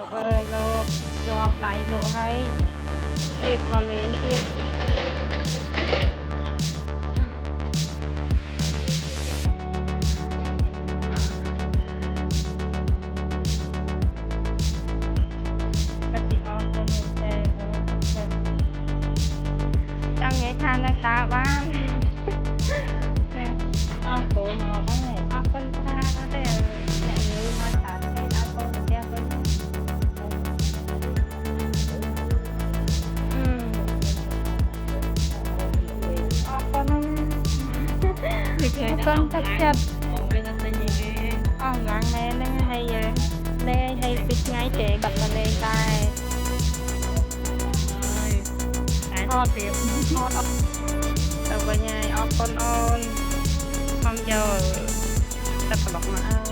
ลูกเอ้ยลูกยอมไหลลูกให้เอ็ดมาเลยเอ็ดกติออกคนใจจังไงทานนะตาบ้านเอาโตมาบ้างเลยเอาคนตาแล้วแต่แหน่มือมาตัดให้เอาคนเดียวคนเอาคนcon thật chật ngang lên hay bịt ngay trẻ bật vào lên tai hot hot tao vào nhà con on không giờ tập lọc mà